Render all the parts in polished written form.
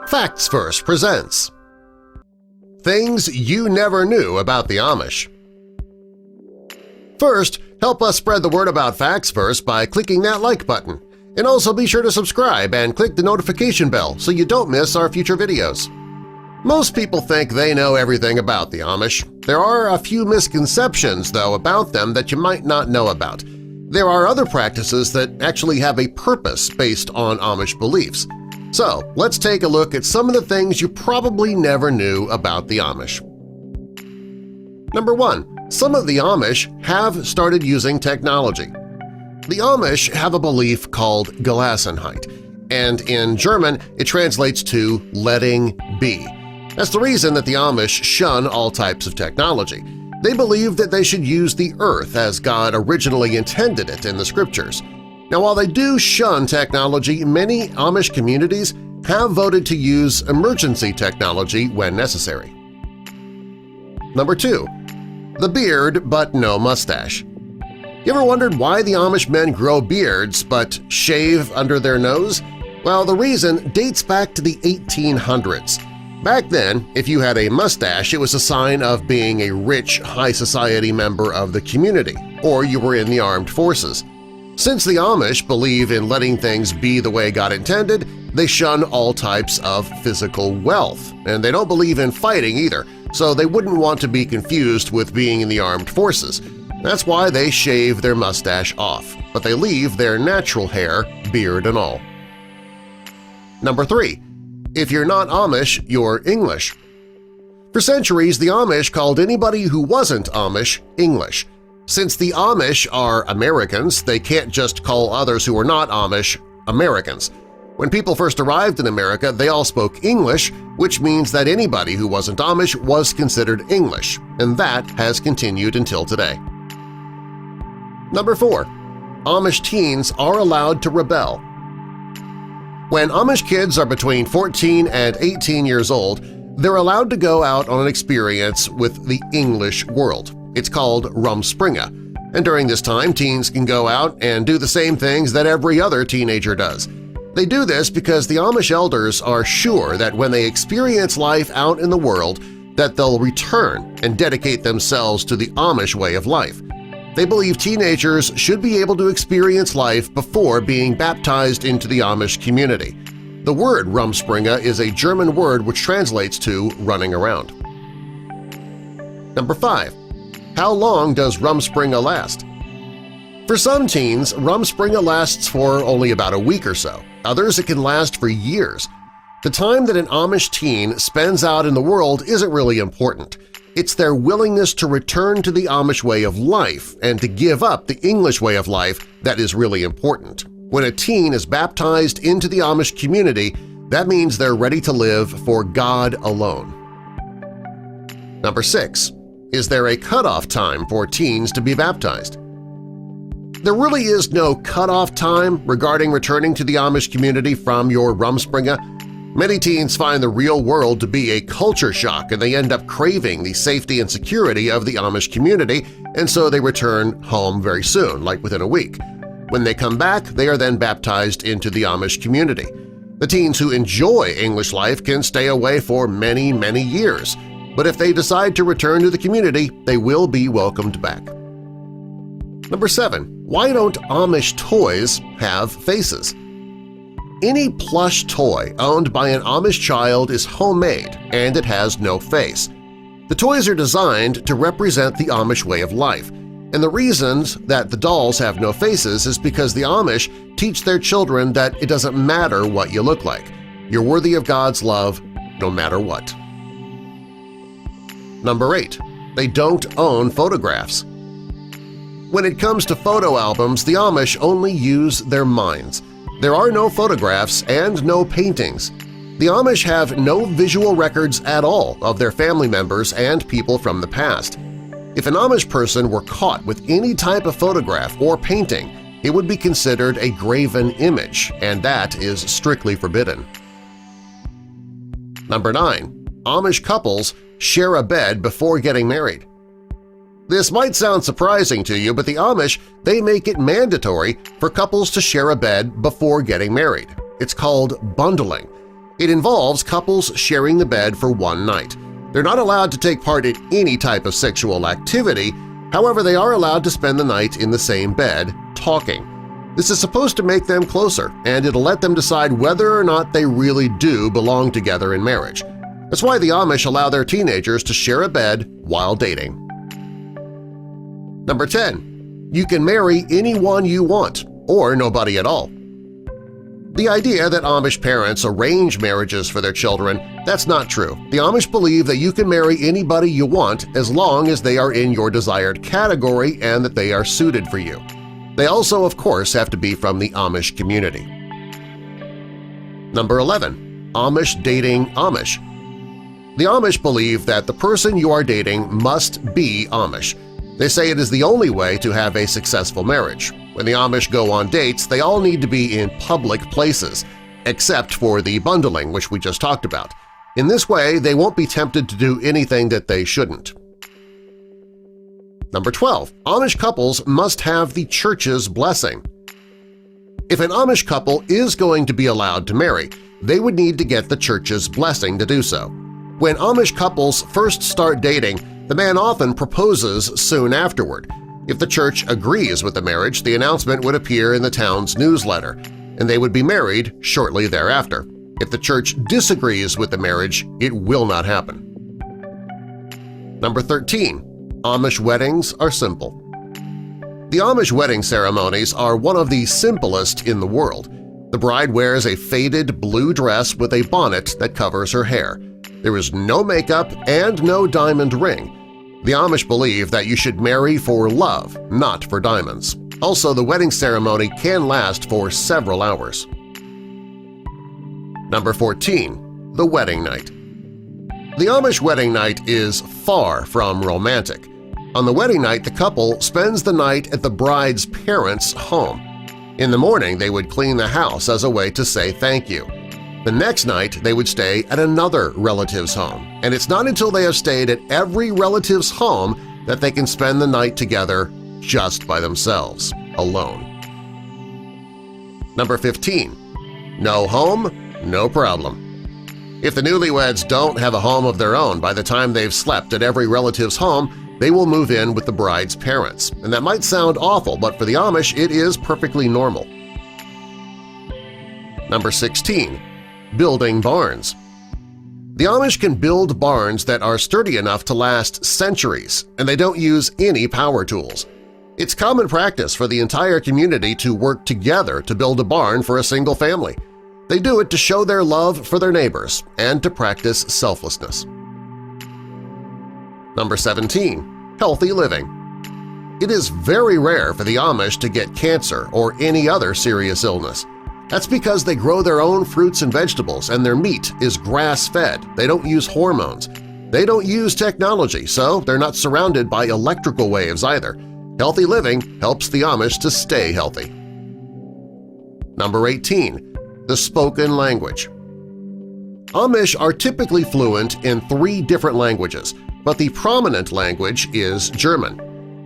Facts First presents Things You Never Knew About the Amish. First, help us spread the word about Facts First by clicking that like button, and also be sure to subscribe and click the notification bell so you don't miss our future videos. Most people think they know everything about the Amish. There are a few misconceptions, though, about them that you might not know about. There are other practices that actually have a purpose based on Amish beliefs. So let's take a look at some of the things you probably never knew about the Amish. Number 1. Some of the Amish have started using technology. The Amish have a belief called Gelassenheit, and in German it translates to letting be. That's the reason that the Amish shun all types of technology. They believe that they should use the earth as God originally intended it in the Scriptures. Now, while they do shun technology, many Amish communities have voted to use emergency technology when necessary. Number 2. The beard but no mustache. You ever wondered why the Amish men grow beards but shave under their nose? Well, the reason dates back to the 1800s. Back then, if you had a mustache, it was a sign of being a rich, high-society member of the community, or you were in the armed forces. Since the Amish believe in letting things be the way God intended, they shun all types of physical wealth, and they don't believe in fighting either, so they wouldn't want to be confused with being in the armed forces. That's why they shave their mustache off, but they leave their natural hair, beard and all. Number 3. If you're not Amish, you're English. For centuries, the Amish called anybody who wasn't Amish English. Since the Amish are Americans, they can't just call others who are not Amish Americans. When people first arrived in America, they all spoke English, which means that anybody who wasn't Amish was considered English, and that has continued until today. Number 4. Amish teens are allowed to rebel. When Amish kids are between 14 and 18 years old, they're allowed to go out on an experience with the English world. It's called rumspringa, and during this time teens can go out and do the same things that every other teenager does. They do this because the Amish elders are sure that when they experience life out in the world that they'll return and dedicate themselves to the Amish way of life. They believe teenagers should be able to experience life before being baptized into the Amish community. The word rumspringa is a German word which translates to running around. Number 5. How long does rumspringa last? For some teens, rumspringa lasts for only about a week or so. Others, it can last for years. The time that an Amish teen spends out in the world isn't really important. It's their willingness to return to the Amish way of life and to give up the English way of life that is really important. When a teen is baptized into the Amish community, that means they're ready to live for God alone. Number 6. Is there a cutoff time for teens to be baptized? There really is no cutoff time regarding returning to the Amish community from your rumspringa. Many teens find the real world to be a culture shock and they end up craving the safety and security of the Amish community, and so they return home very soon, like within a week. When they come back, they are then baptized into the Amish community. The teens who enjoy English life can stay away for many, many years, but if they decide to return to the community, they will be welcomed back. Number 7. Why don't Amish toys have faces? Any plush toy owned by an Amish child is homemade and it has no face. The toys are designed to represent the Amish way of life, and the reasons that the dolls have no faces is because the Amish teach their children that it doesn't matter what you look like. You're worthy of God's love no matter what. Number 8. They don't own photographs. When it comes to photo albums, the Amish only use their minds. There are no photographs and no paintings. The Amish have no visual records at all of their family members and people from the past. If an Amish person were caught with any type of photograph or painting, it would be considered a graven image, and that is strictly forbidden. Number 9. Amish couples share a bed before getting married. This might sound surprising to you, but the Amish, they make it mandatory for couples to share a bed before getting married. It's called bundling. It involves couples sharing the bed for one night. They're not allowed to take part in any type of sexual activity, however they are allowed to spend the night in the same bed, talking. This is supposed to make them closer, and it'll let them decide whether or not they really do belong together in marriage. That's why the Amish allow their teenagers to share a bed while dating. Number 10. You can marry anyone you want, or nobody at all. The idea that Amish parents arrange marriages for their children, that's not true. The Amish believe that you can marry anybody you want as long as they are in your desired category and that they are suited for you. They also, of course, have to be from the Amish community. Number 11. Amish dating Amish. The Amish believe that the person you are dating must be Amish. They say it is the only way to have a successful marriage. When the Amish go on dates, they all need to be in public places, except for the bundling, which we just talked about. In this way, they won't be tempted to do anything that they shouldn't. Number 12. Amish couples must have the church's blessing. If an Amish couple is going to be allowed to marry, they would need to get the church's blessing to do so. When Amish couples first start dating, the man often proposes soon afterward. If the church agrees with the marriage, the announcement would appear in the town's newsletter, and they would be married shortly thereafter. If the church disagrees with the marriage, it will not happen. Number 13. Amish weddings are simple. The Amish wedding ceremonies are one of the simplest in the world. The bride wears a faded blue dress with a bonnet that covers her hair. There is no makeup and no diamond ring. The Amish believe that you should marry for love, not for diamonds. Also, the wedding ceremony can last for several hours. Number 14. The wedding night. The Amish wedding night is far from romantic. On the wedding night, the couple spends the night at the bride's parents' home. In the morning, they would clean the house as a way to say thank you. The next night, they would stay at another relative's home, and it's not until they have stayed at every relative's home that they can spend the night together just by themselves, alone. Number 15. No home, no problem. If the newlyweds don't have a home of their own by the time they've slept at every relative's home, they will move in with the bride's parents. And that might sound awful, but for the Amish it is perfectly normal. Number 16. Building barns. The Amish can build barns that are sturdy enough to last centuries, and they don't use any power tools. It's common practice for the entire community to work together to build a barn for a single family. They do it to show their love for their neighbors and to practice selflessness. Number 17. Healthy living. It is very rare for the Amish to get cancer or any other serious illness. That's because they grow their own fruits and vegetables and their meat is grass-fed. They don't use hormones. They don't use technology, so they're not surrounded by electrical waves either. Healthy living helps the Amish to stay healthy. Number 18. The spoken language. Amish are typically fluent in 3 different languages, but the prominent language is German.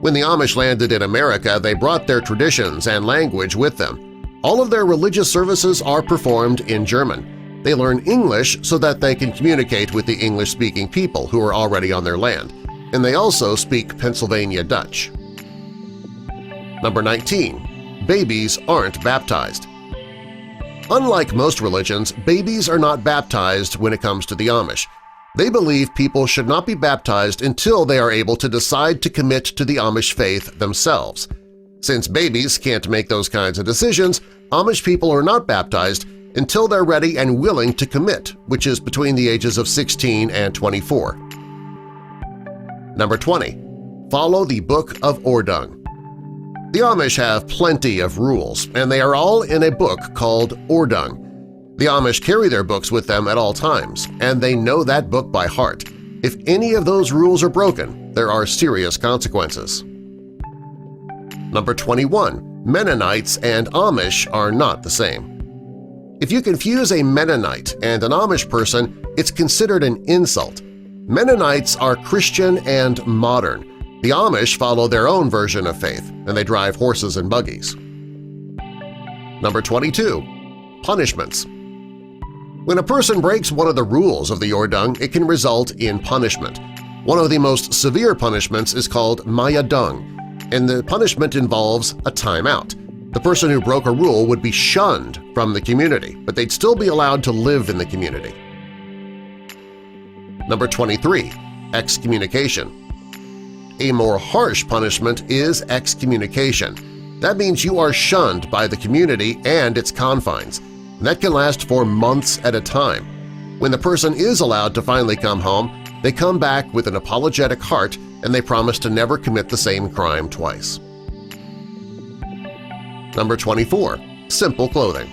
When the Amish landed in America, they brought their traditions and language with them. All of their religious services are performed in German. They learn English so that they can communicate with the English-speaking people who are already on their land, and they also speak Pennsylvania Dutch. Number 19. Babies aren't baptized. Unlike most religions, babies are not baptized when it comes to the Amish. They believe people should not be baptized until they are able to decide to commit to the Amish faith themselves. Since babies can't make those kinds of decisions, Amish people are not baptized until they're ready and willing to commit, which is between the ages of 16 and 24. Number 20. Follow the Book of ORDUNG. The Amish have plenty of rules, and they are all in a book called ORDUNG. The Amish carry their books with them at all times, and they know that book by heart. If any of those rules are broken, there are serious consequences. Number 21. Mennonites and Amish are not the same. If you confuse a Mennonite and an Amish person, it's considered an insult. Mennonites are Christian and modern. The Amish follow their own version of faith, and they drive horses and buggies. Number 22. Punishments. When a person breaks one of the rules of the Ordung, it can result in punishment. One of the most severe punishments is called Dung, and the punishment involves a timeout. The person who broke a rule would be shunned from the community, but they'd still be allowed to live in the community. Number 23. Excommunication. A more harsh punishment is excommunication. That means you are shunned by the community and its confines, and that can last for months at a time. When the person is allowed to finally come home, they come back with an apologetic heart and they promise to never commit the same crime twice. Number 24. Simple clothing.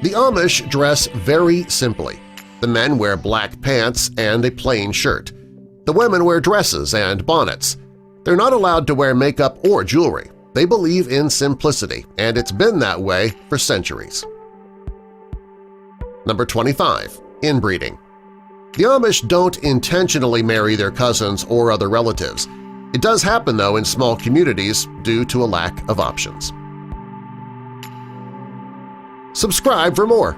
The Amish dress very simply. The men wear black pants and a plain shirt. The women wear dresses and bonnets. They're not allowed to wear makeup or jewelry. They believe in simplicity, and it's been that way for centuries. Number 25. Inbreeding. The Amish don't intentionally marry their cousins or other relatives. It does happen, though, in small communities due to a lack of options. Subscribe for more!